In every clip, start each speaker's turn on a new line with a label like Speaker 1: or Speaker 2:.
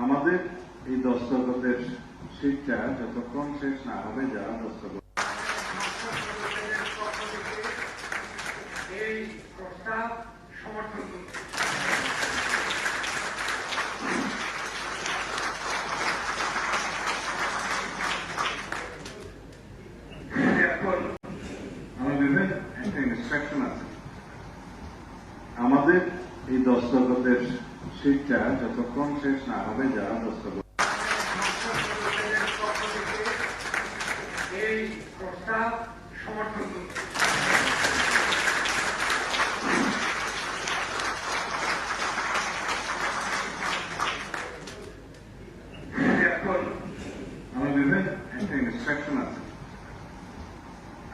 Speaker 1: আমাদের এই দস্তখতের শিক্ষা যতক্ষণ শেষ না হবে যারা দস্তখত
Speaker 2: এই প্রস্তাব সমর্থন করছে।
Speaker 1: একটা ইনস্ট্রাকশন আছে, আমাদের এই দস্তখতের শিক্ষা যতক্ষণ শেষ না হবে যারা দস্তখত
Speaker 2: এই প্রস্তাব সমর্থন করছে।
Speaker 1: একটা ইনস্ট্রাকশন আছে,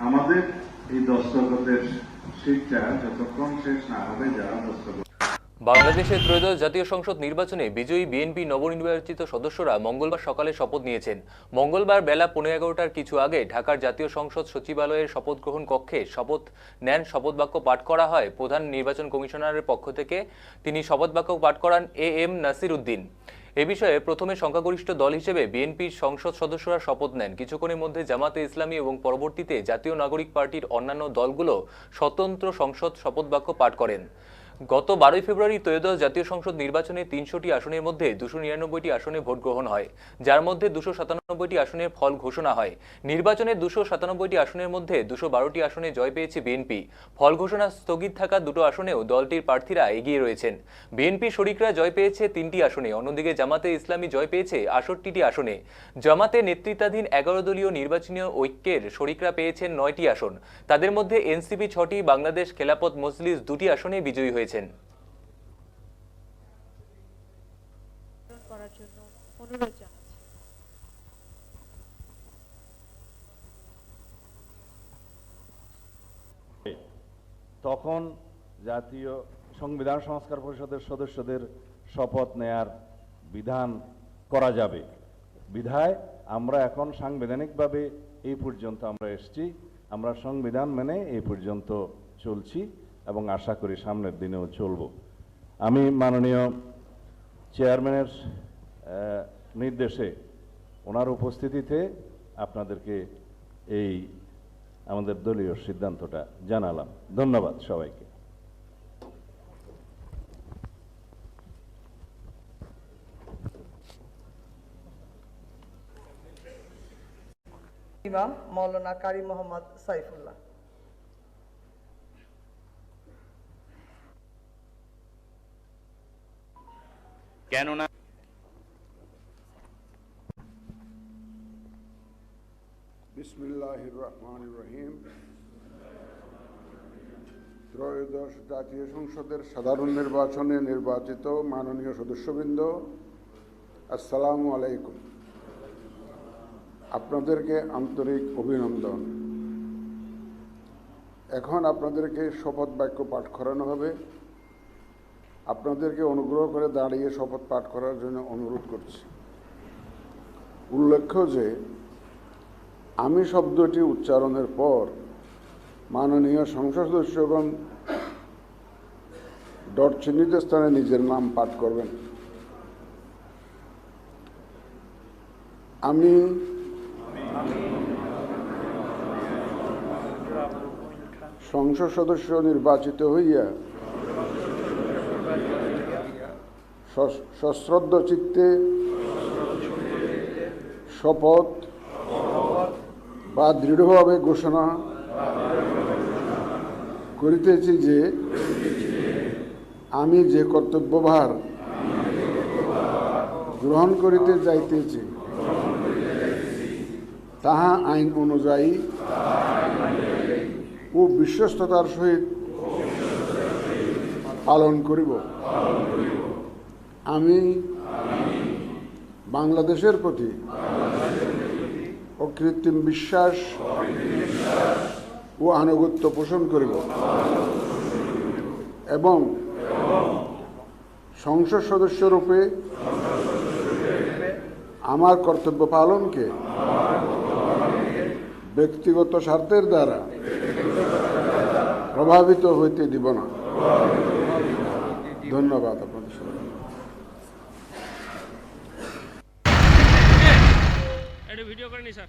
Speaker 1: আমাদের এই দস্তখতের শিক্ষা যতক্ষণ শেষ না হবে যারা দস্তখত।
Speaker 3: বাংলাদেশের ত্রয়োদশ জাতীয় সংসদ নির্বাচনে বিজয়ী বিএনপি নবনির্বাচিত সদস্যরা মঙ্গলবার সকালে শপথ নিয়েছেন। মঙ্গলবার বেলা 11:15টার কিছু আগে ঢাকার জাতীয় সংসদ সচিবালয়ের শপথ গ্রহণ কক্ষে শপথ নেন। শপথ বাক্য পাঠ করা হয় প্রধান নির্বাচন কমিশনারের পক্ষ থেকে। তিনি শপথ বাক্য পাঠ করান এম নাসির উদ্দিন। এ বিষয়ে প্রথমে সংখ্যাগরিষ্ঠ দল হিসেবে বিএনপির সংসদ সদস্যরা শপথ নেন। কিছুক্ষণের মধ্যে জামাতে ইসলামী এবং পরবর্তীতে জাতীয় নাগরিক পার্টির অন্যান্য দলগুলো স্বতন্ত্র সংসদ শপথ বাক্য পাঠ করেন। গত 12 ফেব্রুয়ারি ত্রয়োদশ জাতীয় সংসদ নির্বাচনে 300টি আসনের মধ্যে 299টি আসনে ভোট গ্রহণ হয়, যার মধ্যে 297টি আসনের ফল ঘোষণা হয়। নির্বাচনে 297টি আসনের মধ্যে 212টি আসনে জয় পেয়েছে বিএনপি। ফল ঘোষণা স্থগিত থাকা দুটো আসনেও দলটির প্রার্থীরা এগিয়ে রয়েছেন। বিএনপি শরিকরা জয় পেয়েছে 3টি আসনে, অন্যদিকে জামাতে ইসলামী জয় পেয়েছে 68টি আসনে। জামাতে নেতৃত্বাধীন 11 দলীয় নির্বাচনী ঐক্যের শরিকরা পেয়েছেন 9টি আসন। তাদের মধ্যে এনসিপি 6টি, বাংলাদেশ খেলাফত মজলিস 2টি আসনে বিজয়ী হয়েছে।
Speaker 4: তখন জাতীয় সংবিধান সংস্কার পরিষদের সদস্যদের শপথ নেয়ার বিধান করা যাবে। বিধায় আমরা এখন সাংবিধানিকভাবে এই পর্যন্ত আমরা এসেছি, আমরা সংবিধান মেনে এই পর্যন্ত চলছি এবং আশা করি সামনের দিনেও চলব। আমি মাননীয় চেয়ারম্যানের নির্দেশে ওনার উপস্থিতিতে আপনাদেরকে এই আমাদের দলীয় সিদ্ধান্তটা জানালাম। ধন্যবাদ সবাইকে।
Speaker 5: ইমাম মাওলানা কারি মোহাম্মদ সাইফুল্লাহ।
Speaker 6: কেননা
Speaker 7: বিসমিল্লাহির রহমানির রহিম। ত্রয়োদশ জাতীয় সংসদের সাধারণ নির্বাচনে নির্বাচিত মাননীয় সদস্যবৃন্দ, আসসালামু আলাইকুম। আপনাদেরকে আন্তরিক অভিনন্দন। এখন আপনাদেরকে শপথ বাক্য পাঠ করানো হবে। আপনাদেরকে অনুগ্রহ করে দাঁড়িয়ে শপথ পাঠ করার জন্য অনুরোধ করছি। উল্লেখ্য যে আমি শব্দটি উচ্চারণের পর মাননীয় সংসদ সদস্যগণ ডট চিহ্নিত স্থানে নিজের নাম পাঠ করবেন। আমি সংসদ সদস্য নির্বাচিত হইয়া সশ্রদ্ধ চিত্তে শপথ বা দৃঢ়ভাবে ঘোষণা করিতেছি যে আমি যে কর্তব্যভার গ্রহণ করিতে যাইতেছি তাহা আইন অনুযায়ী ও বিশ্বস্ততার সহিত পালন করিব। আমি বাংলাদেশের প্রতি অকৃত্রিম বিশ্বাস ও আনুগত্য পোষণ করিব এবং সংসদ সদস্যরূপে আমার কর্তব্য পালনকে ব্যক্তিগত স্বার্থের দ্বারা প্রভাবিত হইতে দিব না। ধন্যবাদ আপনাদের সবাই।
Speaker 6: একটু ভিডিও করে নি স্যার।